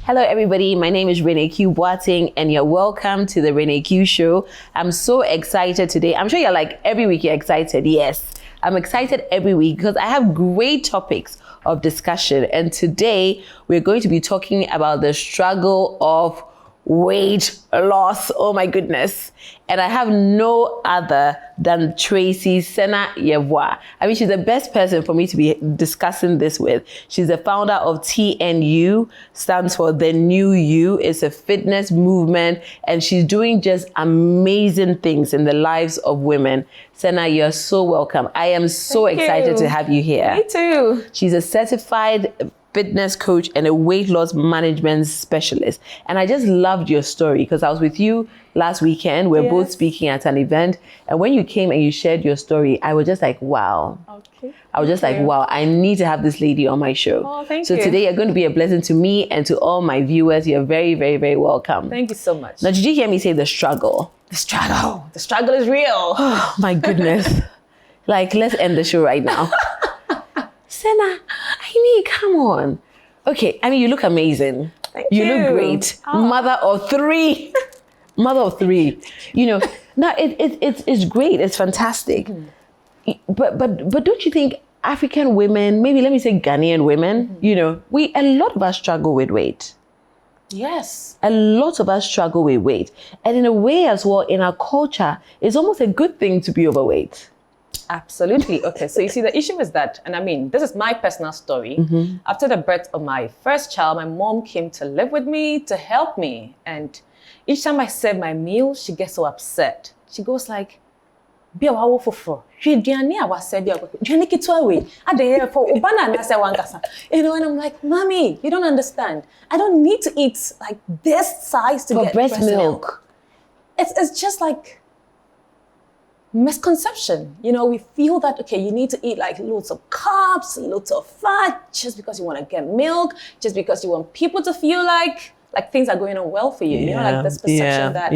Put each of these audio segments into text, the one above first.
Hello, everybody. My name is Renee Q Boating, and you're welcome to the Renee Q Show. I'm so excited today. I'm sure you're like, every week you're excited. Yes, I'm excited every week because I have great topics of discussion. And today we're going to be talking about the struggle of weight loss. Oh my goodness. And I have no other than Tracy Sena Yeboah. I mean, she's the best person for me to be discussing this with. She's the founder of TNU, stands for The New You. It's a fitness movement, and she's doing just amazing things in the lives of women. Sena, you're so welcome. I am so excited to have you here. Me too. She's a certified fitness coach and a weight loss management specialist. And I just loved your story because I was with you last weekend. We're both speaking at an event. And when you came and you shared your story, I was just like, wow. Okay. I was just like, wow, I need to have this lady on my show. Oh, thank so you. Today you're going to be a blessing to me and to all my viewers. You're very, very, very welcome. Thank you so much. Now, did you hear me say the struggle? The struggle. The struggle is real. Oh, my goodness. Like, let's end the show right now. Sena, come on. Okay, I mean, you look amazing. Thank you. You look great. Oh. Mother of three. Mother of three. You know, now it's great. It's fantastic. Mm-hmm. But don't you think African women, maybe let me say Ghanaian women, mm-hmm. you know, a lot of us struggle with weight. Yes. A lot of us struggle with weight. And in a way as well, in our culture, it's almost a good thing to be overweight. Absolutely. Okay, so you see, the issue is that, and I mean, this is my personal story. Mm-hmm. After the birth of my first child, my mom came to live with me, to help me. And each time I serve my meal, she gets so upset. She goes like, you know, and I'm like, Mommy, you don't understand. I don't need to eat like this size to get breast milk. It's just like misconception. You know, we feel that, okay, you need to eat like loads of carbs, loads of fat, just because you want to get milk, just because you want people to feel like things are going on well for you. You know, like this perception that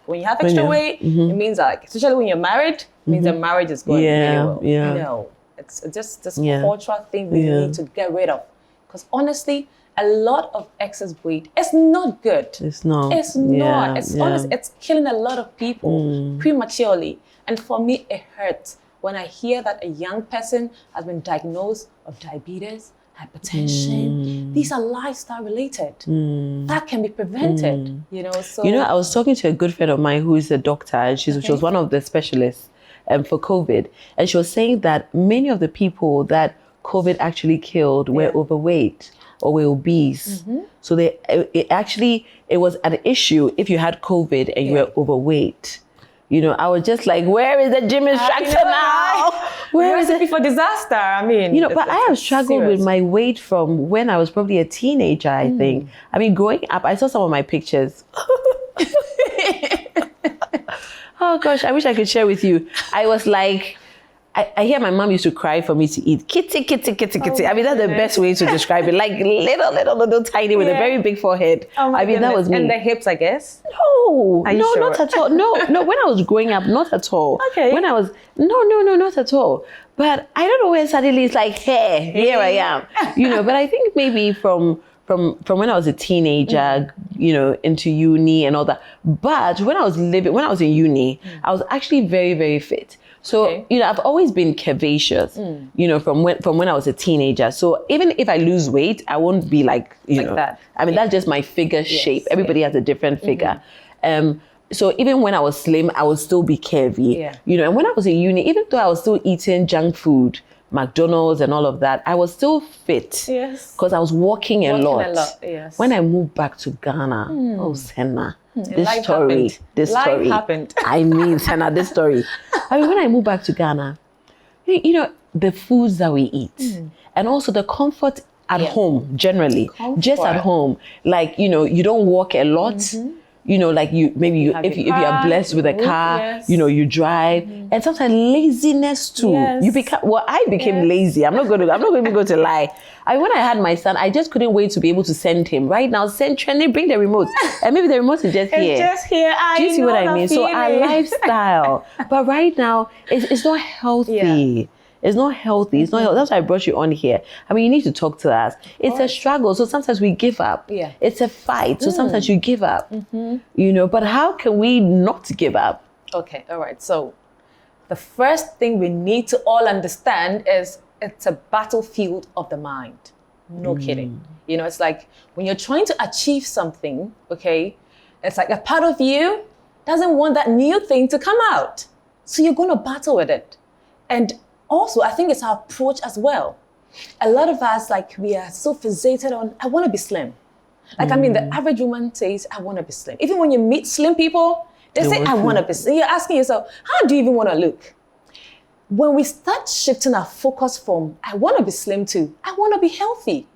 when you have extra weight, mm-hmm. it means like, especially when you're married, it means the marriage is going really well. Yeah. No, it's just this cultural thing we need to get rid of. Because honestly, a lot of excess weight is not good. It's not. It's not. It's honest. It's killing a lot of people prematurely. And for me, it hurts when I hear that a young person has been diagnosed of diabetes, hypertension. These are lifestyle related. That can be prevented, you know. So I was talking to a good friend of mine who is a doctor, and she was one of the specialists for COVID. And she was saying that many of the people that COVID actually killed were overweight or were obese. Mm-hmm. So it was an issue if you had COVID and you were overweight. You know, I was just like, where is the gym instructor now? Where is it? For disaster? I mean, you know, but I have struggled with my weight from when I was probably a teenager, I think. I mean, growing up, I saw some of my pictures. Oh gosh, I wish I could share with you. I was like, I hear my mom used to cry for me to eat kitty. Oh, I mean, that's the best way to describe it. Like little tiny with a very big forehead. Oh I mean, goodness. that was me. And the hips, I guess? No, sure? Not at all. No, when I was growing up, not at all. Okay. When I was, no, not at all. But I don't know where suddenly it's like, hey, here I am. You know, but I think maybe from when I was a teenager, you know, into uni and all that. But when I was in uni, I was actually very, very fit. So, you know, I've always been curvaceous, you know, from when I was a teenager. So even if I lose weight, I won't be like, you know, that. I mean, that's just my figure shape. Everybody has a different figure. So even when I was slim, I would still be curvy, you know, and when I was in uni, even though I was still eating junk food, McDonald's and all of that, I was still fit. Yes. Because I was walking a lot. Yes. When I moved back to Ghana, oh, Sena, this Life story. happened. I mean, Sena, this story. I mean, when I moved back to Ghana, you know, the foods that we eat and also the comfort at home, generally, just at home. Like, you know, you don't walk a lot. You know, like if you are blessed with a car, you know, you drive, and sometimes laziness too. I became lazy. I'm not going to go to lie. When I had my son, I just couldn't wait to be able to send him. Right now, send Trendy, bring the remote, and maybe the remote is just here. It's just here. Do you see what I mean? So our lifestyle, but right now it's not healthy. It's not healthy. It's not healthy. That's why I brought you on here. I mean, you need to talk to us. It's a struggle. So sometimes we give up. Yeah. It's a fight. So sometimes you give up. You know, but how can we not give up? Okay, all right. So the first thing we need to all understand is it's a battlefield of the mind. No kidding. You know, it's like when you're trying to achieve something, okay, it's like a part of you doesn't want that new thing to come out. So you're going to battle with it. And also, I think it's our approach as well. A lot of us, like, we are so fixated on, I want to be slim. Like, I mean, the average woman says, I want to be slim. Even when you meet slim people, they say, I want to be slim. You're asking yourself, how do you even want to look? When we start shifting our focus from, I want to be slim to, I want to be healthy,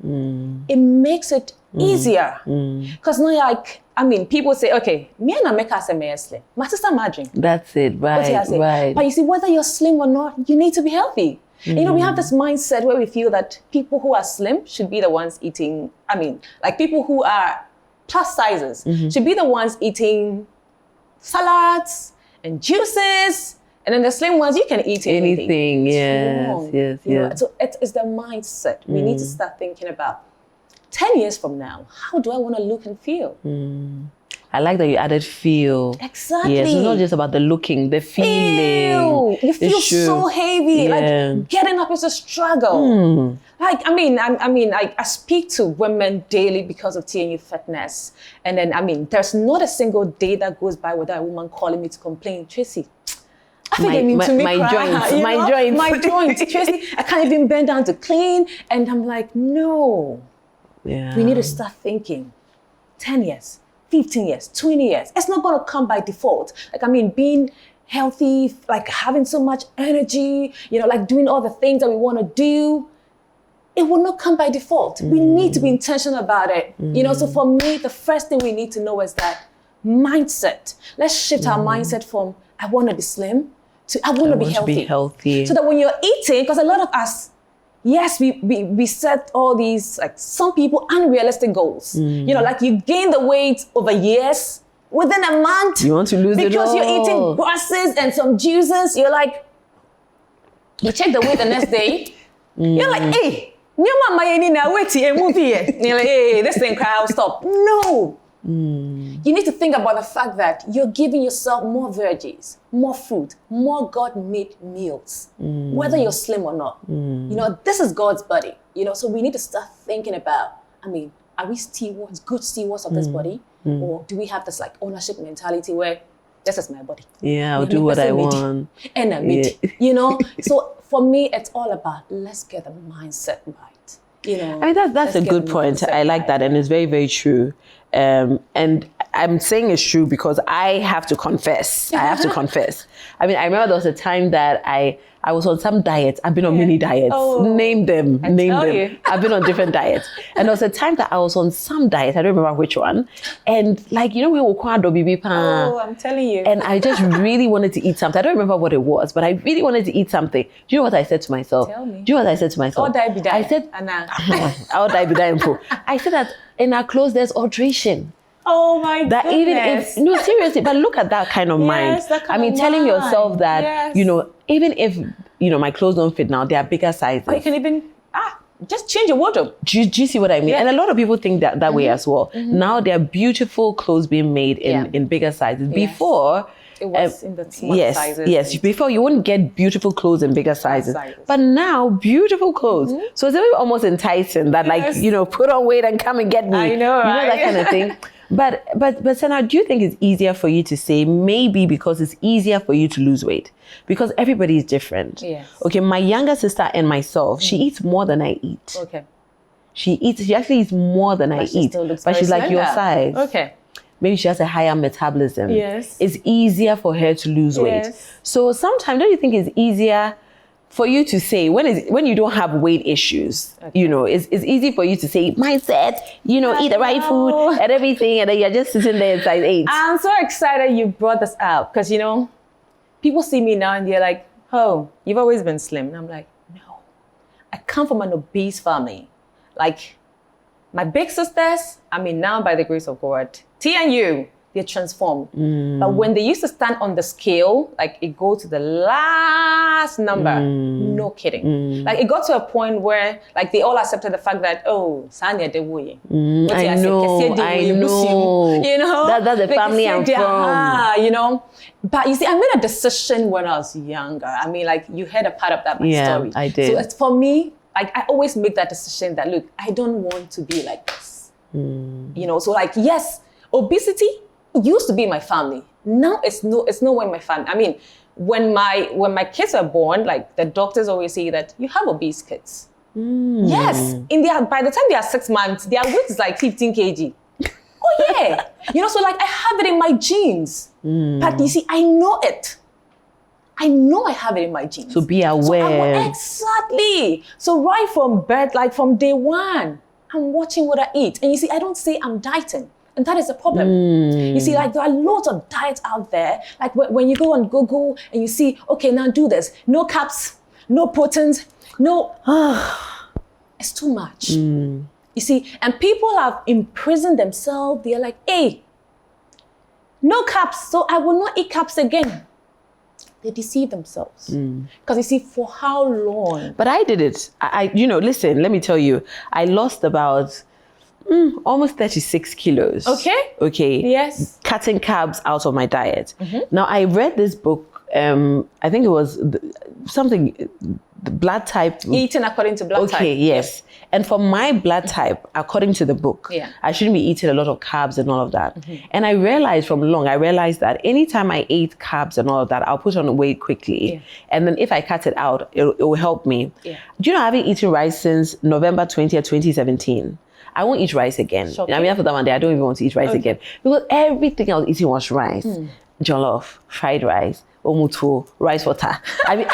it makes it easier. Because now, like, I mean, people say, okay, me and Ameka say me slim. My sister Margin. That's it, right. But you see, whether you're slim or not, you need to be healthy. You know, we have this mindset where we feel that people who are slim should be the ones eating, I mean, like people who are plus sizes should be the ones eating salads and juices. And then the slim ones, you can eat anything. Yes. So it's the mindset we need to start thinking about. 10 years from now, how do I want to look and feel? I like that you added feel. Exactly. Yes, it's not just about the looking, the feeling. You feel so heavy. Like getting up is a struggle. Like, I speak to women daily because of TNU fitness. And then, I mean, there's not a single day that goes by without a woman calling me to complain, Tracy, I think they mean to me my joints. Tracy, I can't even bend down to clean. And I'm like, no. Yeah. We need to start thinking 10 years, 15 years, 20 years. It's not going to come by default. Like, I mean, being healthy, like having so much energy, you know, like doing all the things that we want to do, it will not come by default. We need to be intentional about it. You know, so for me, the first thing we need to know is that mindset. Let's shift our mindset from, I want to be slim, to I want to be healthy. So that when you're eating, because a lot of us, yes, we set all these, like some people, unrealistic goals. You know, like you gain the weight over years, within a month. You want to lose it all. Because you're eating grasses and some juices. You're like, you check the weight the next day. You're like, hey, you're like, hey, this thing, I'll stop. No. You need to think about the fact that you're giving yourself more veggies, more fruit, more God-made meals, whether you're slim or not. You know, this is God's body, you know, so we need to start thinking about, I mean, are we stewards, good stewards of this body? Or do we have this like ownership mentality where this is my body? Yeah, I'll do what I want. And I'm it, you know? So for me, it's all about, let's get the mindset right. You know, I mean, that's a good point. I like that. And it's very, very true. And I'm saying it's true because I have to confess. I mean, I remember there was a time that I was on some diets. I've been on many diets. Name them. I've been on different diets. And there was a time that I was on some diet. I don't remember which one. And like, you know, we were quando bibi pan. Oh, I'm telling you. And I just really wanted to eat something. I don't remember what it was, but I really wanted to eat something. Do you know what I said to myself? Tell me. Do you know what I said to myself? I said, I'll die be dying. I said that in our clothes there's alteration. Oh my that goodness. Even if, no, seriously, but look at that kind of mind. I mean, telling yourself that, you know, even if, you know, my clothes don't fit now, they are bigger sizes. Or you can even, just change your wardrobe. Do you see what I mean? Yeah. And a lot of people think that way as well. Now there are beautiful clothes being made in bigger sizes. Yes. Before, it was in the small sizes. Yes, before you wouldn't get beautiful clothes in bigger sizes. But now, beautiful clothes. So it's almost enticing that, like, you know, put on weight and come and get me. I know, right? You know, that kind of thing. But Sena, do you think it's easier for you to say maybe because it's easier for you to lose weight? Because everybody is different. Yes. Okay, my younger sister and myself, she eats more than I eat. Okay. She actually eats more than I eat. But she's like your size. Okay. Maybe she has a higher metabolism. Yes. It's easier for her to lose weight. So sometimes, don't you think it's easier for you to say, when you don't have weight issues, you know, it's easy for you to say, mindset, you know, eat the right food and everything, and then you're just sitting there in size 8. I'm so excited you brought this up because, you know, people see me now and they're like, oh, you've always been slim. And I'm like, no, I come from an obese family. Like, my big sisters, I mean, now by the grace of God, TNU, they're transformed. But when they used to stand on the scale, like it go to the last number, no kidding. Like it got to a point where like they all accepted the fact that, oh, Sanya de Woye. I know. You know? That's the family I'm from. You know? But you see, I made a decision when I was younger. I mean, like you heard a part of that story. I did. So it's for me, like I always make that decision that, look, I don't want to be like this. You know, so like, yes, obesity used to be in my family. Now it's no way in my family. I mean, when my kids are born, like the doctors always say that you have obese kids. Yes, by the time they are 6 months, their weight is like 15 kg. Oh yeah, you know, so like I have it in my genes. But you see, I know it. I know I have it in my genes. So be aware. Exactly. So right from birth, like from day one, I'm watching what I eat. And you see, I don't say I'm dieting. And that is the problem. You see, like there are lots of diets out there. Like when you go on Google and you see, okay, now do this. No carbs, no proteins, no. It's too much. You see, and people have imprisoned themselves. They're like, hey, no carbs, so I will not eat carbs again. They deceive themselves. Because you see, for how long? But I did it. Listen, let me tell you, I lost about almost 36 kilos. Okay. Yes. Cutting carbs out of my diet. Now, I read this book. I think it was something, the blood type. Eating according to blood type. Okay, yes. And for my blood type, according to the book, I shouldn't be eating a lot of carbs and all of that. And I realized that anytime I ate carbs and all of that, I'll put on weight quickly. And then if I cut it out, it will help me. Do you know, I haven't eaten rice since November 20th, 2017. I won't eat rice again. I mean, after that one day, I don't even want to eat rice again. Because everything I was eating was rice. Jollof, fried rice, omutu, rice water. I mean,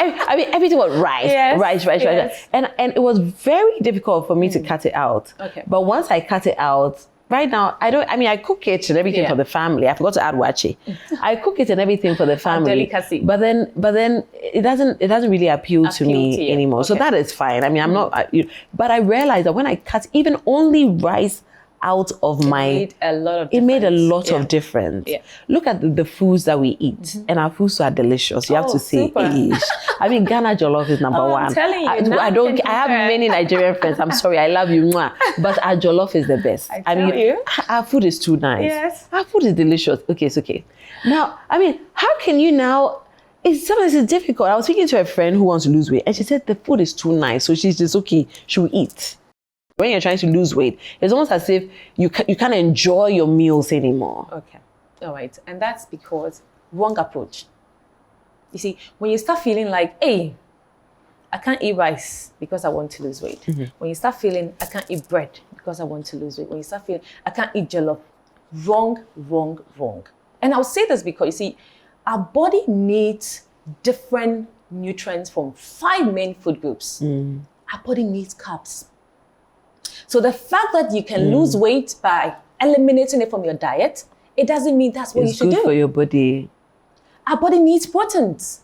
everything was rice, rice. And it was very difficult for me to cut it out. But once I cut it out, right now, I cook it and everything for the family. I forgot to add wachi. I cook it and everything for the family. Delicacy. But then it doesn't really appeal to me anymore. So that is fine. I mean, I'm not, but I realized that when I cut even only rice out of it made a lot of difference. Look at the foods that we eat, and our foods are delicious. You have to say, I mean, Ghana jollof is number one. I'm telling you, I have many Nigerian friends. I'm sorry, I love you, but our jollof is the best. I mean, our food is too nice. Yes, our food is delicious. Okay, it's okay. Now, I mean, how can you now? Sometimes it's difficult. I was speaking to a friend who wants to lose weight, and she said the food is too nice, so she's just okay. She'll eat. When you're trying to lose weight, it's almost as if you can't enjoy your meals anymore. Okay. All right. And that's because wrong approach. You see, when you start feeling like, hey, I can't eat rice because I want to lose weight. When you start feeling, I can't eat bread because I want to lose weight. When you start feeling, I can't eat jollof. Wrong. And I'll say this because, you see, our body needs different nutrients from 5 main food groups. Our body needs carbs. So the fact that you can lose weight by eliminating it from your diet, it doesn't mean that's what you should do. It's good for your body. Our body needs proteins.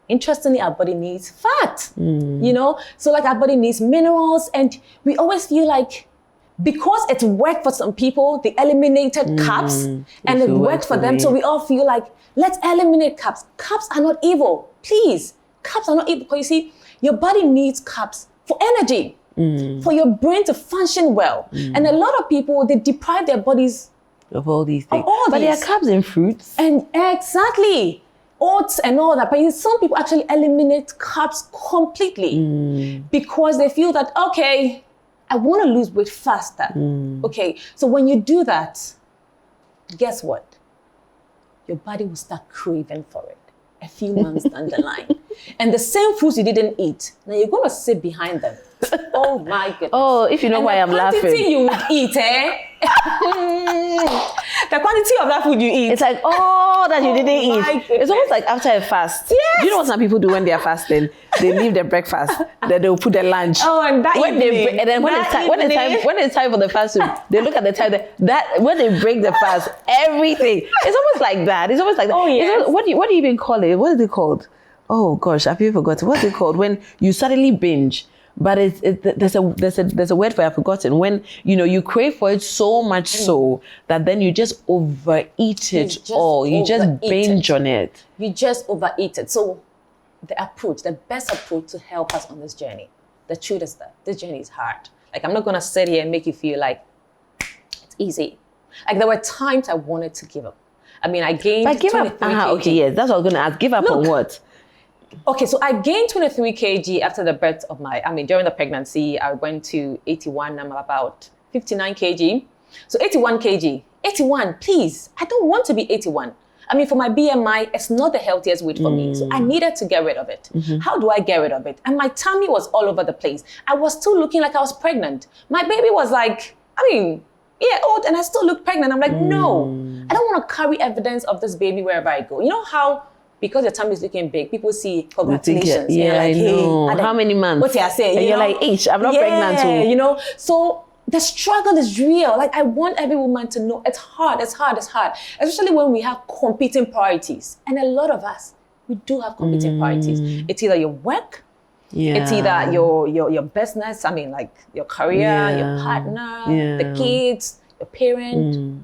Interestingly, our body needs fat, you know? So like our body needs minerals, and we always feel like because it worked for some people, they eliminated carbs and it worked for them. So we all feel like, let's eliminate carbs. Carbs are not evil. Please, carbs are not evil. Because you see, your body needs carbs for energy. For your brain to function well. And a lot of people, they deprive their bodies of all these things. But there are carbs in fruits. And exactly. Oats and all that. But some people actually eliminate carbs completely because they feel that, okay, I want to lose weight faster. Okay, so when you do that, guess what? Your body will start craving for it a few months down the line. And the same foods you didn't eat, now you're going to sit behind them. Oh my goodness. Oh, if you know why I'm laughing. The quantity you would eat, the quantity of that food you eat. It's like, that you didn't eat. Goodness. It's almost like after a fast. Yes. Do you know what some people do when they are fasting? They leave their breakfast, then they'll put their lunch. And that evening. And then when it's time for the fast food, they look at the time that when they break the fast, everything. It's almost like that. It's almost like that. Oh, yes. What do you even call it? What is it called? Oh gosh, have you forgotten? What's it called? When you suddenly binge. But there's a word for it, I've forgotten. When you crave for it so much so that then you just overeat it all. You just binge on it. You just overeat it. So the best approach to help us on this journey, the truth is that this journey is hard. Like, I'm not gonna sit here and make you feel like it's easy. Like, there were times I wanted to give up. I mean, I gained 23 kg. Okay, yes, that's what I was gonna ask. Give up on what? Okay, so I gained 23 kg after the birth of during the pregnancy. I went to 81. I'm about 59 kg. So 81 kg. 81, please. I don't want to be 81. I mean, for my BMI, it's not the healthiest weight for me. So I needed to get rid of it. How do I get rid of it? And my tummy was all over the place. I was still looking like I was pregnant. My baby was like, old, and I still look pregnant. I'm like, no, I don't want to carry evidence of this baby wherever I go. You know how, because your tummy is looking big, people see congratulations. Yeah, like, I know. Hey, how many months? What you say? And you're like, I'm not pregnant too. So the struggle is real. Like, I want every woman to know it's hard. Especially when we have competing priorities. And a lot of us, we do have competing priorities. It's either your work, it's either your business, like your career, your partner, the kids, your parent.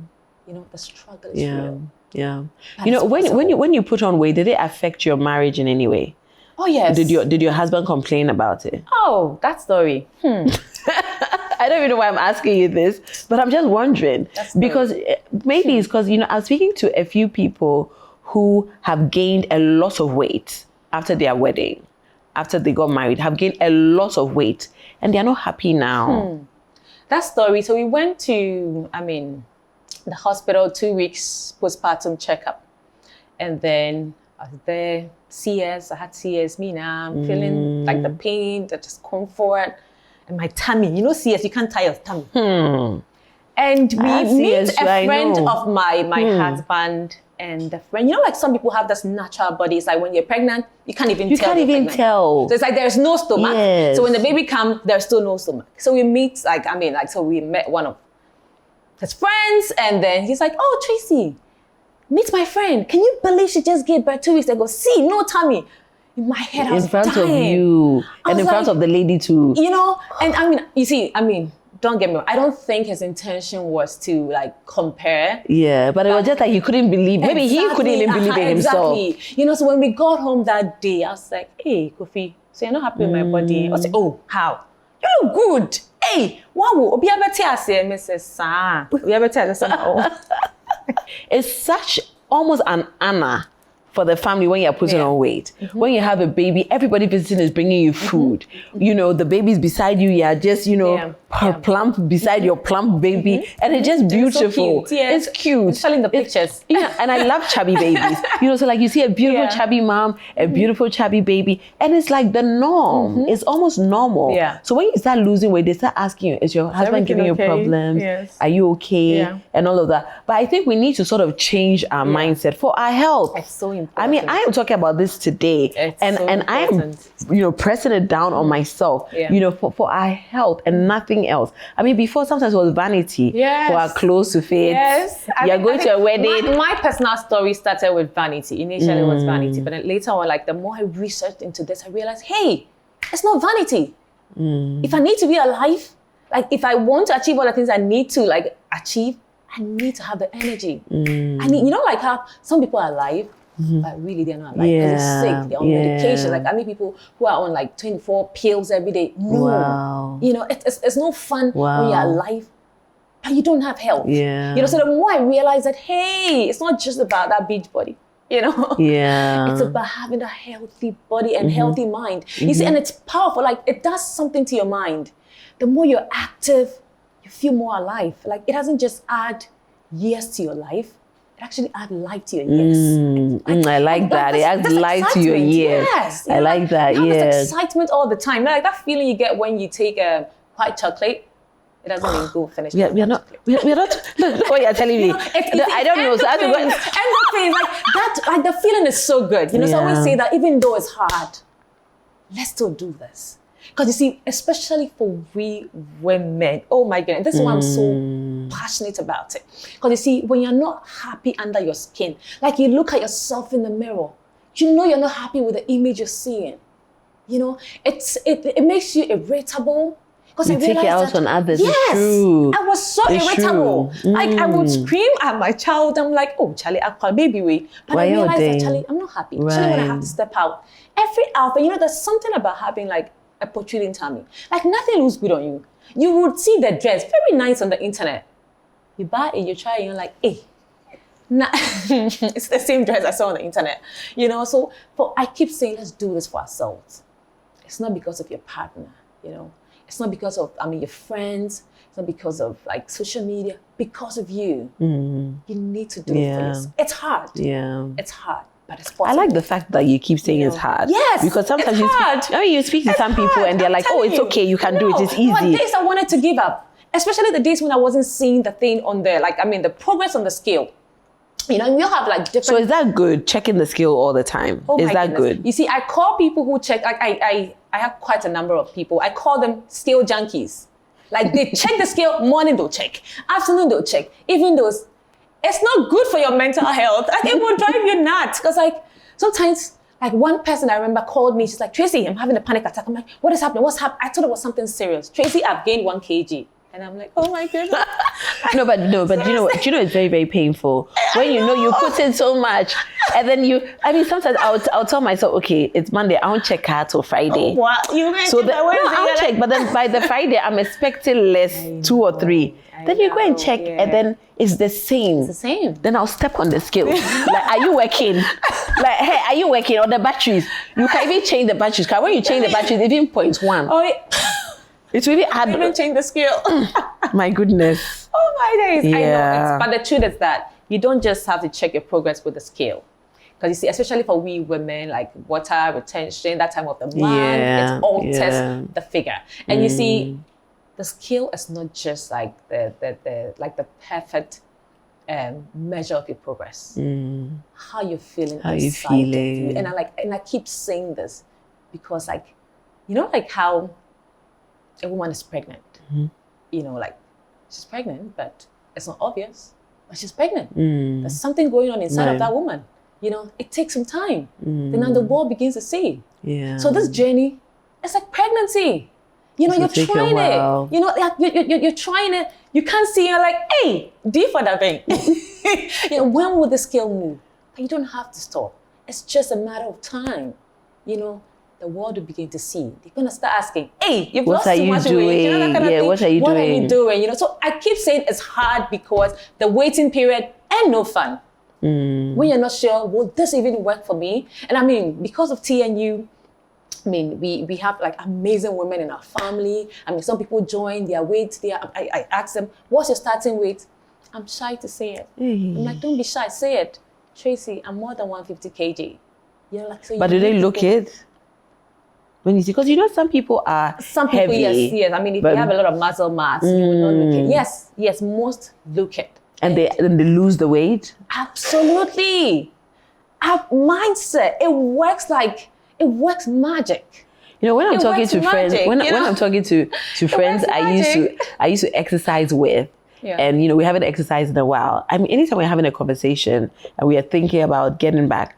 The struggle is real. Yeah. When you put on weight, did it affect your marriage in any way? Oh, yes. Did your husband complain about it? Oh, that story. I don't even know why I'm asking you this, but I'm just wondering. Because maybe it's because, I was speaking to a few people who have gained a lot of weight after their wedding, after they got married, have gained a lot of weight, and they're not happy now. That story. So we went to, the hospital, 2 weeks postpartum checkup. And then I was there, CS, I had CS, I'm feeling like the pain, the discomfort, and my tummy. CS, you can't tie your tummy. And we meet a friend of my husband, and the friend, like some people have this natural body. It's like when you're pregnant, you can't even tell. So it's like there's no stomach. Yes. So when the baby comes, there's still no stomach. So we meet, so we met one of his friends, and then he's like, oh, Tracy, meet my friend. Can you believe she just gave birth 2 weeks ago? See, no tummy. In my head, I was in front dying. of you, and in front of the lady too. And don't get me wrong. I don't think his intention was to compare. Yeah, but it was just like he couldn't believe. Maybe he couldn't even believe it himself. Exactly. So when we got home that day, I was like, hey, Kofi, so you're not happy with my body? I was like, oh, how? You look good. Hey, wow, it's such almost an honor for the family when you're putting on weight. When you have a baby, everybody visiting is bringing you food. The baby's beside you. You're just, plump beside your plump baby. And it's just beautiful. It's so cute. Yeah. It's cute. Telling the pictures. And I love chubby babies. So like you see a beautiful chubby mom, a beautiful chubby baby. And it's like the norm. It's almost normal. Yeah. So when you start losing weight, they start asking you, is your husband giving you problems? Yes. Are you okay? Yeah. And all of that. But I think we need to sort of change our mindset for our health. It's so important. I am talking about this today, and I am, pressing it down on myself, for our health and nothing else. Before sometimes it was vanity for our clothes to fit. Yes, you're going to a wedding. My personal story started with vanity. Initially, it was vanity, but then later on, the more I researched into this, I realized, hey, it's not vanity. If I need to be alive, if I want to achieve all the things I need to achieve, I need to have the energy. I need, how some people are alive. But really, they're not they're sick, they're on medication. I mean, people who are on 24 pills every day. No, wow. It's no fun when you're alive, but you don't have health. So the more I realize that, hey, it's not just about that beach body. It's about having a healthy body and healthy mind. You see, and it's powerful. It does something to your mind. The more you're active, you feel more alive. It doesn't just add years to your life. It actually adds life to your years. I like that. It adds life to your years. Yes. I like that. This excitement all the time. That feeling you get when you take a white chocolate. It doesn't mean go finish. We're not. Look what you're telling me. I don't know. So I have to go. Endorphins, the feeling is so good. So I always say that even though it's hard, let's still do this. Because you see, especially for we women, oh my goodness, this is why I'm so passionate about it. Because you see, when you're not happy under your skin, you look at yourself in the mirror, you're not happy with the image you're seeing. You know, it makes you irritable. You take it out on others. Yes, it's true. I was so irritable. Like I would scream at my child. I'm like, oh, Charlie, I'll call baby way. But I realized that, Charlie, I'm not happy. Especially when I have to step out. Every outfit, you know, there's something about having like a protruding tummy. Like nothing looks good on you. You would see the dress, very nice on the internet. You buy it, you try it, you're like, hey. Nah, it's the same dress I saw on the internet. You know, so but I keep saying, let's do this for ourselves. It's not because of your partner, you know. It's not because of, your friends. It's not because of like social media. Because of you. You need to do it for yourself. It's hard. Yeah. It's hard, but it's possible. I like the fact that you keep saying it's hard. Yes. Because sometimes you speak to some people and they're like, oh, it's okay, you can do it, it's easy. There were days I wanted to give up. Especially the days when I wasn't seeing the thing on the progress on the scale. You know, we all have like different... So is that good, checking the scale all the time? Oh, is that good? You see, I call people who check, like I have quite a number of people. I call them scale junkies. Like they check the scale, morning they'll check, afternoon they'll check. Even those, it's not good for your mental health. Like it will drive you nuts. Because like sometimes, like one person I remember called me, she's like, Tracy, I'm having a panic attack. I'm like, what is happening? What's happening? I thought it was something serious. Tracy, I've gained 1 kg. And I'm like, oh my goodness. No, but you know, it's very, very painful when you know you put in so much, and then sometimes I'll tell myself, okay, it's Monday, I won't check her till Friday. Oh, what? You I'll check, but then by the Friday, I'm expecting less, 2 or 3. Then you go and check, and then it's the same. It's the same. Then I'll step on the scale. Like, are you working? Like, hey, are you working on the batteries? You can even change the batteries. Because when you change the batteries, even 0.1. Oh, yeah. It's really hard. Even change the scale. My goodness. Oh my days. Yeah. I know. But the truth is that you don't just have to check your progress with the scale. Because you see, especially for we women, like water retention, that time of the month, it alters the figure. And you see, the scale is not just like the perfect measure of your progress. How you're feeling. How you feeling. And I keep saying this because like, you know, like how a woman is pregnant. You know, like she's pregnant, but it's not obvious. But she's pregnant. There's something going on inside of that woman. You know, it takes some time. Then now the world begins to see. Yeah. So this journey, it's like pregnancy. You know, you're trying it. You know, you're trying it. You can't see. You're like, hey, D for that thing. You know, when will the scale move? But you don't have to stop. It's just a matter of time. You know. The world will begin to see. They're going to start asking, hey, you've lost too much weight. You know, that kind of thing. What are you doing? You know, so I keep saying it's hard because the waiting period and no fun. When you're not sure, will this even work for me? And I mean, because of TNU, I mean, we have like amazing women in our family. I mean, some people join their weight. I ask them, what's your starting weight? I'm shy to say it. I'm like, don't be shy, say it. Tracy, I'm more than 150 kg. You're like, so. But do they look it? When you see, because you know some people are heavy. Yes. I mean, if you have a lot of muscle mass, you will not look it. Yes, most look it. And they lose the weight? Absolutely. Our mindset, it works magic. You know, when I'm talking to friends, when I'm talking to friends I used to exercise with, and you know, we haven't exercised in a while. I mean, anytime we're having a conversation and we are thinking about getting back,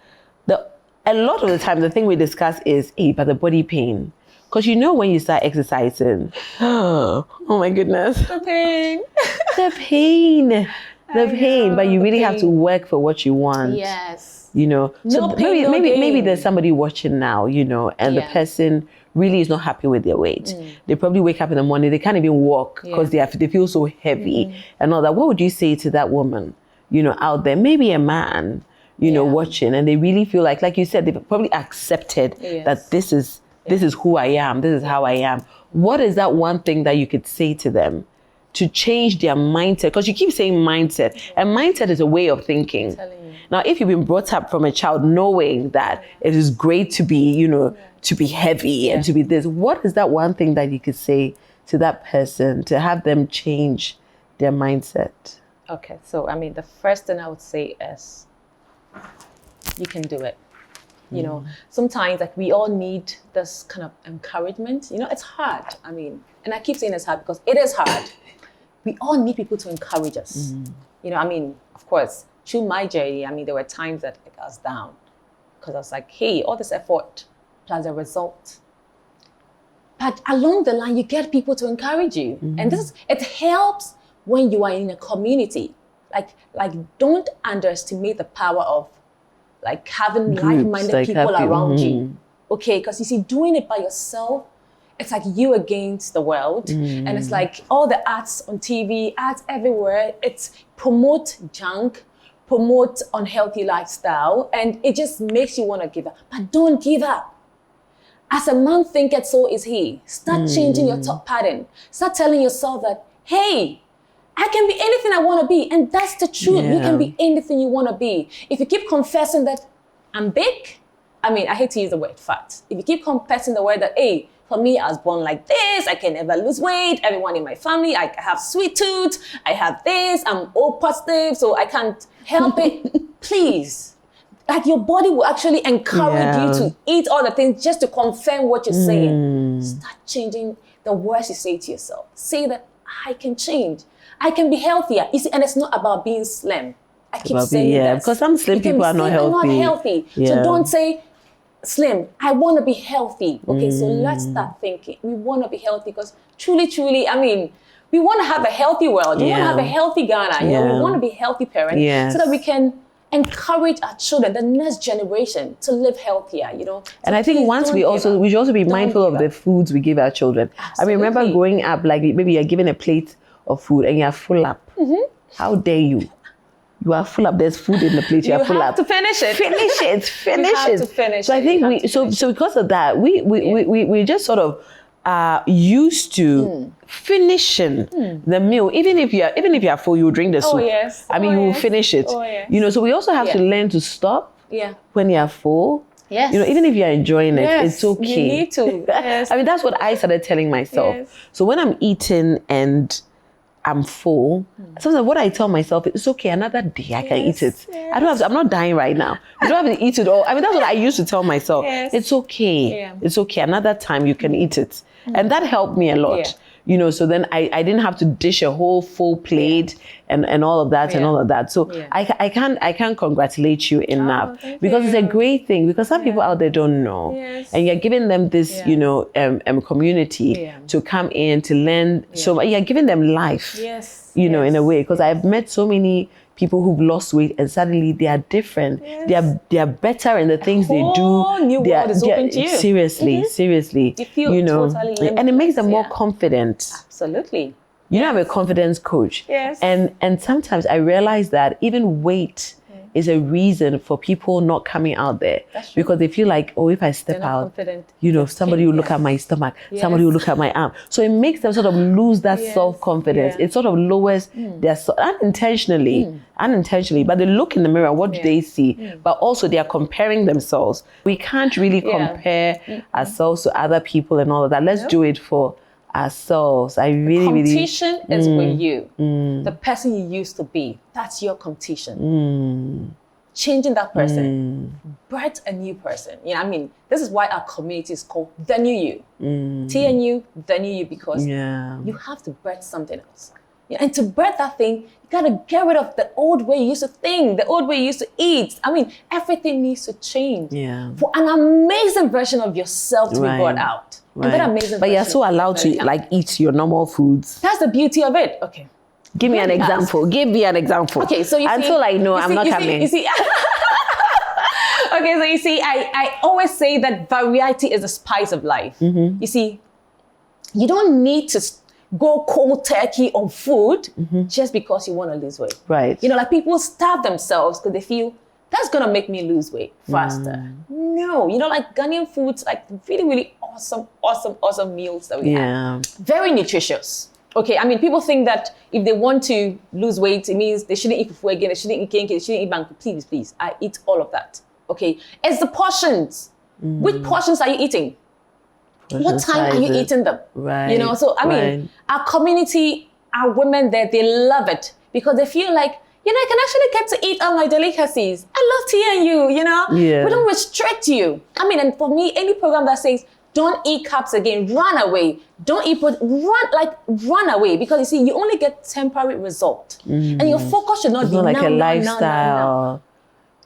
a lot of the time, the thing we discuss is, hey, but the body pain. Because you know when you start exercising, oh my goodness. The pain. The pain. But you really have to work for what you want. Yes. You know, so maybe there's somebody watching now, you know, and the person really is not happy with their weight. They probably wake up in the morning, they can't even walk because they feel so heavy and all that. What would you say to that woman, you know, out there? Maybe a man, you know, watching, and they really feel like you said, they've probably accepted that this is who I am, this is how I am. What is that one thing that you could say to them to change their mindset? Because you keep saying mindset, and mindset is a way of thinking. Now, if you've been brought up from a child knowing that it is great to be, you know, to be heavy and to be this, what is that one thing that you could say to that person to have them change their mindset? Okay, so I mean, the first thing I would say is, you can do it. You know, sometimes like we all need this kind of encouragement. You know, it's hard. I mean, and I keep saying it's hard because it is hard. We all need people to encourage us. You know, I mean, of course, through my journey, I mean, there were times that I was down because I was like, hey, all this effort plus the result But along the line, you get people to encourage you. And it helps when you are in a community. Like don't underestimate the power of like having like-minded people around you. Okay, because you see, doing it by yourself, it's like you against the world. And it's like all the ads on TV, ads everywhere, it's promote junk, promote unhealthy lifestyle, and it just makes you want to give up. But don't give up. As a man thinketh, so is he. Start changing your thought pattern. Start telling yourself that, hey, I can be anything I want to be. And that's the truth. You can be anything you want to be. If you keep confessing that I'm big, I mean, I hate to use the word fat. If you keep confessing the word that, hey, for me, I was born like this, I can never lose weight, everyone in my family, I have sweet tooth, I have this, I'm O positive, so I can't help it. Please. Like your body will actually encourage you to eat all the things just to confirm what you're saying. Start changing the words you say to yourself. Say that I can change. I can be healthier. You see, and it's not about being slim. I keep saying that. Because some slim people are not healthy. Not healthy. So don't say, slim, I want to be healthy. Okay, so let's start thinking. We want to be healthy because truly, I mean, we want to have a healthy world. We want to have a healthy Ghana. You know, we want to be healthy parents so that we can encourage our children, the next generation, to live healthier, you know. And I think once we should also be mindful of the foods we give our children. Absolutely. I remember growing up, like maybe you're given a plate of food and you're full up. How dare you? You are full up. There's food in the plate. You are full up. You have to finish it. Finish it. You have to finish so I think so because of that, we just sort of used to finishing the meal. Even if you are full, you will drink the soup. I mean, you will finish it. You know, so we also have to learn to stop when you are full. You know, even if you're enjoying it, it's okay. You need to. I mean, that's what I started telling myself. So when I'm eating and I'm full, sometimes what I tell myself, it's okay, another day I can eat it. I'm not dying right now. You don't have to eat it all. I mean, that's what I used to tell myself. It's okay. It's okay. Another time you can eat it. And that helped me a lot. You know, so then I didn't have to dish a whole full plate and all of that and all of that. So I can't congratulate you enough because it's a great thing, because some people out there don't know. And you're giving them this, you know, community to come in to learn. So you're giving them life, you know, in a way, because I've met so many people who've lost weight and suddenly they are different. They are better in the things they do. New world is open to you. Seriously. You feel totally and it makes them more confident. Absolutely. You know, I'm a confidence coach. And sometimes I realize that even weight is a reason for people not coming out there, because they feel like, oh, if I step out, you know, somebody will look at my stomach, somebody will look at my arm. So it makes them sort of lose that self-confidence. It sort of lowers their unintentionally, but they look in the mirror, what do they see? But also they are comparing themselves. We can't really compare ourselves to other people and all of that. Let's do it for ourselves. Competition is with you. The person you used to be, that's your competition. Changing that person, birth a new person. You know, I mean, this is why our community is called The New You. TNU, The New You, because you have to birth something else. And to birth that thing, you gotta get rid of the old way you used to think, the old way you used to eat. I mean, everything needs to change for an amazing version of yourself to be brought out. And that amazing but you're so allowed to like eat your normal foods. That's the beauty of it. Okay. Give me an example. Okay, so you see, until I know I'm not coming. You see, okay, so you see, I always say that variety is the spice of life. You see, you don't need to go cold turkey on food just because you want to lose weight. Right. You know, like people starve themselves because they feel that's going to make me lose weight faster. No, you know, like Ghanaian foods, like really awesome meals that we have. Very nutritious. Okay, I mean, people think that if they want to lose weight, it means they shouldn't eat fufu again, they shouldn't eat kenke, they shouldn't eat banku. Please, I eat all of that. Okay, it's the portions. Which portions are you eating? What time are you eating them? Right. You know, so I mean, our community, our women there, they love it because they feel like, you know, I can actually get to eat all my delicacies. I love TNU, you know? We don't restrict you. I mean, and for me, any program that says, don't eat carbs again, run away. Don't eat, run away. Because you see, you only get temporary result. And your focus should not be like now, a lifestyle.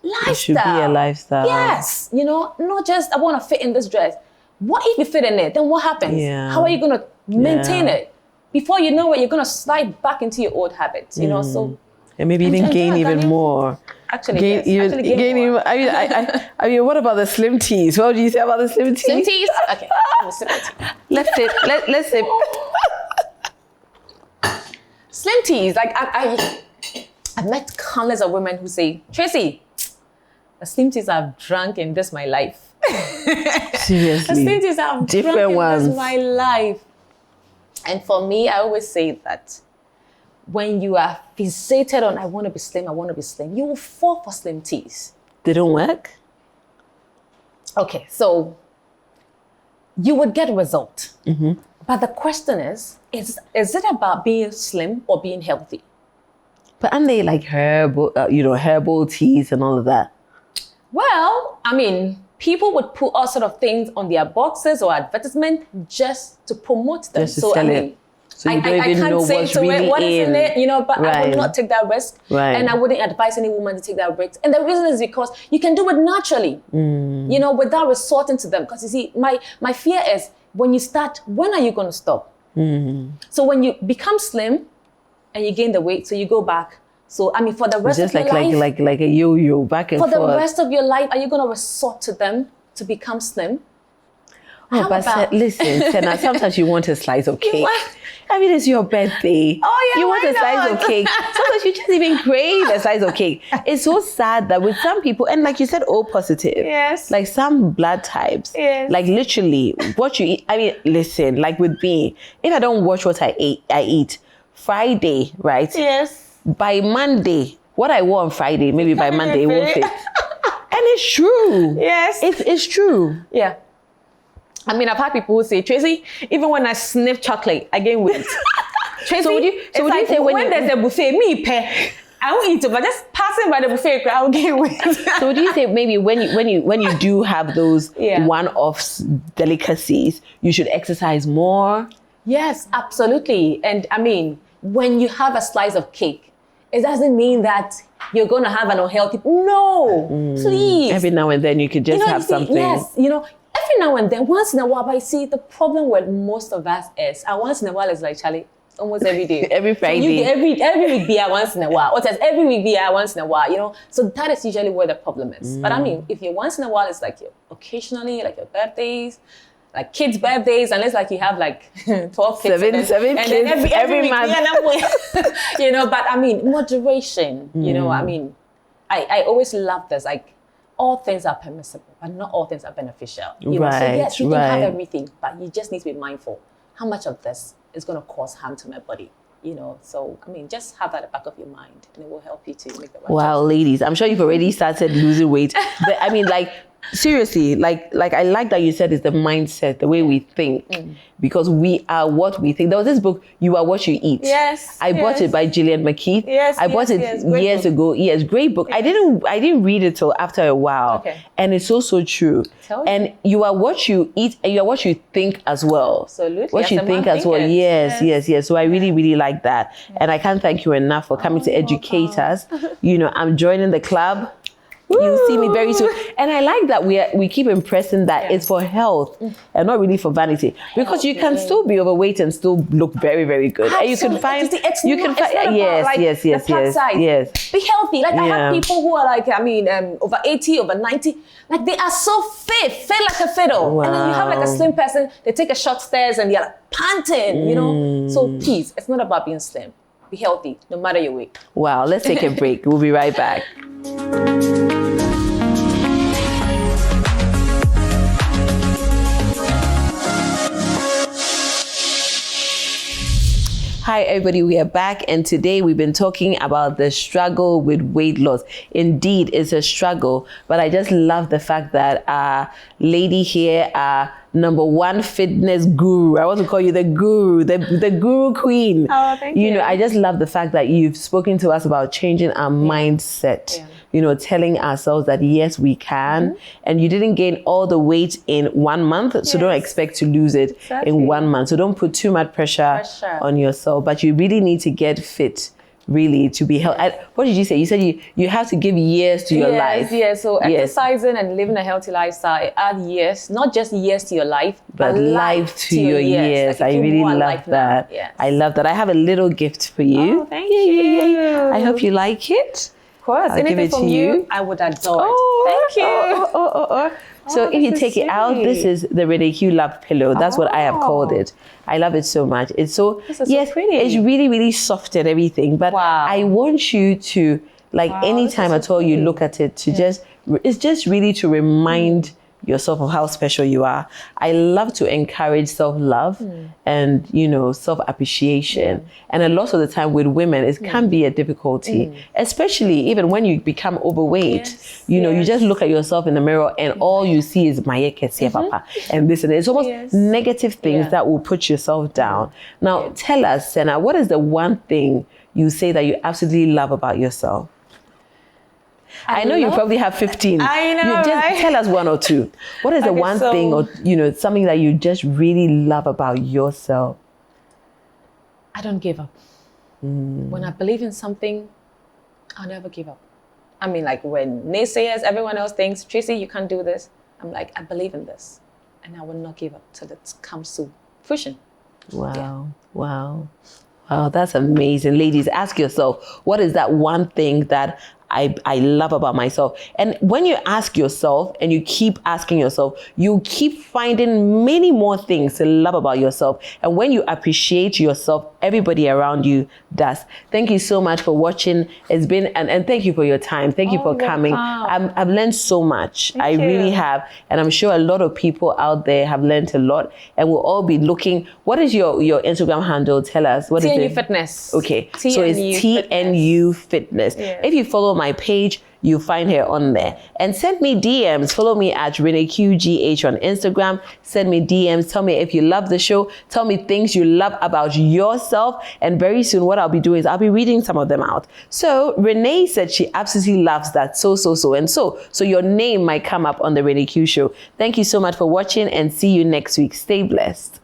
Lifestyle. It should be a lifestyle. Yes. You know, not just, I want to fit in this dress. What if you fit in it? Then what happens? Yeah. How are you going to maintain it? Before you know it, you're going to slide back into your old habits, you know? So, and maybe even gain even more. Actually, gain more. I mean, what about the slim teas? What do you say about the slim teas? Slim teas? Okay, sip it. Let's sip. Slim teas, like I've met countless of women who say, Tracy, the slim teas I've drunk in this my life. Seriously. The slim teas I've different drunk ones. in this my life. And for me, I always say that when you are fixated on I want to be slim, you will fall for slim teas. They don't work? Okay, so you would get a result. But the question is it about being slim or being healthy? But aren't they like herbal teas and all of that? Well, I mean, people would put all sort of things on their boxes or advertisement just to promote them. Just to sell it. So you don't even know what's really what is in it, you know, but I would not take that risk. Right. And I wouldn't advise any woman to take that risk. And the reason is because you can do it naturally, you know, without resorting to them. Because you see, my fear is when you start, when are you going to stop? So when you become slim and you gain the weight, so you go back. So, I mean, for the rest of your life. like a yo-yo back and forth. For the rest of your life, are you going to resort to them to become slim? Oh, but listen, Sena, sometimes you want a slice of cake. I mean, it's your birthday. Oh, yeah, you want a slice of cake. Sometimes you just even crave a slice of cake. It's so sad that with some people, and like you said, O positive. Yes. Like some blood types. Yes. Like literally, what you eat. I mean, listen, like with me, if I don't watch what I eat Friday, right? Yes. By Monday, what I wore on Friday, maybe by Monday it won't fit. And it's true. Yes. It's true. Yeah. I mean, I've had people who say, Tracy, even when I sniff chocolate, I gain weight. Tracy, so would you say when there's a buffet, I won't eat it, but just passing by the buffet, I will gain weight. So would you say maybe when you do have those one-off delicacies, you should exercise more? Yes, absolutely. And I mean, when you have a slice of cake, it doesn't mean that you're going to have an unhealthy. No, please. Every now and then you could just have something. Yes, you know, every now and then, once in a while. But you see, the problem with most of us is, once in a while is like, Charlie, almost every day. Every Friday. So every week be once in a while. Or just every week be once in a while, you know. So that is usually where the problem is. But I mean, if you're once in a while, it's like occasionally, like your birthdays, like kids' birthdays, unless like you have like 12 kids. Seven kids then every month. You know, but I mean, moderation, you know, I mean, I always love this. Like, all things are permissible, but not all things are beneficial. You know? So yes, you can have everything, but you just need to be mindful. How much of this is going to cause harm to my body? You know, so I mean, just have that at the back of your mind, and it will help you to make the right Wow, choice. ladies, I'm sure you've already started losing weight. But I mean, like, seriously, like I like that you said it's the mindset, the way we think, because we are what we think. There was this book, You Are What You Eat. Yes, I bought it by Gillian McKeith. Yes, I bought it years ago. Yes, great book. Yes. I didn't read it till after a while, and it's so true. And you are what you eat, and you are what you think as well. Absolutely, what you think as well. Yes. So I really like that, and I can't thank you enough for coming to educate us. You know, I'm joining the club. You'll see me very soon. And I like that we keep impressing that it's for health and not really for vanity. Because you can still be overweight and still look very, very good. Absolutely. And you can find yes. Be healthy. Like I have people who are like, I mean, over 80, over 90. Like they are so fit like a fiddle. Wow. And then you have like a slim person, they take a short stairs and they're like panting, you know? So please, it's not about being slim. Be healthy, no matter your weight. Wow, let's take a break. We'll be right back. Hi everybody, we are back, and today we've been talking about the struggle with weight loss. Indeed, it's a struggle, but I just love the fact that our lady here, our #1 fitness guru, I want to call you the guru, the guru queen. Oh, thank you. You know, I just love the fact that you've spoken to us about changing our mindset. Yeah. You know, telling ourselves that yes, we can. And you didn't gain all the weight in 1 month, so don't expect to lose it in 1 month. So don't put too much pressure on yourself, but you really need to get fit really, to be healthy. What did you say? You said you have to give years to your life. Yes. So exercising and living a healthy lifestyle, add years, not just years to your life, but life to your years. Like I really love that. Yes. I love that. I have a little gift for you. Oh, thank you. I hope you like it. Of course. I'll give it from to you. I would adore it. Thank you. So if you take it out, this is the Rene Q Love Pillow. That's what I have called it. I love it so much. It's so, so pretty. It's really, really soft and everything. But I want you to, like anytime at all you look at it, to it's just really to remind yourself of how special you are. I love to encourage self-love and, self-appreciation. And a lot of the time with women, it can be a difficulty, especially even when you become overweight. You just look at yourself in the mirror and all you see is papa and this and that. It's almost negative things that will put yourself down. Now, tell us, Sena, what is the one thing you say that you absolutely love about yourself? I know you probably have 15. I know, just tell us one or two. What is the one thing or, something that you just really love about yourself? I don't give up. When I believe in something, I'll never give up. I mean, like when naysayers, everyone else thinks, Tracy, you can't do this. I'm like, I believe in this. And I will not give up till it comes to fruition. Wow, that's amazing. Ladies, ask yourself, what is that one thing that I love about myself? And when you ask yourself and you keep asking yourself, you keep finding many more things to love about yourself. And when you appreciate yourself, everybody around you does. Thank you so much for watching. It's been, and thank you for your time. Thank you for coming. I've learned so much. I really have. And I'm sure a lot of people out there have learned a lot, and we'll all be looking. What is your Instagram handle? Tell us. What is it? TNU Fitness. Okay. So it's TNU Fitness. If you follow my page, you find her on there. And send me DMs. Follow me at ReneQGH on Instagram. Send me DMs. Tell me if you love the show. Tell me things you love about yourself. And very soon what I'll be doing is I'll be reading some of them out. So Renee said she absolutely loves that. So. So your name might come up on the Rene Q show. Thank you so much for watching and see you next week. Stay blessed.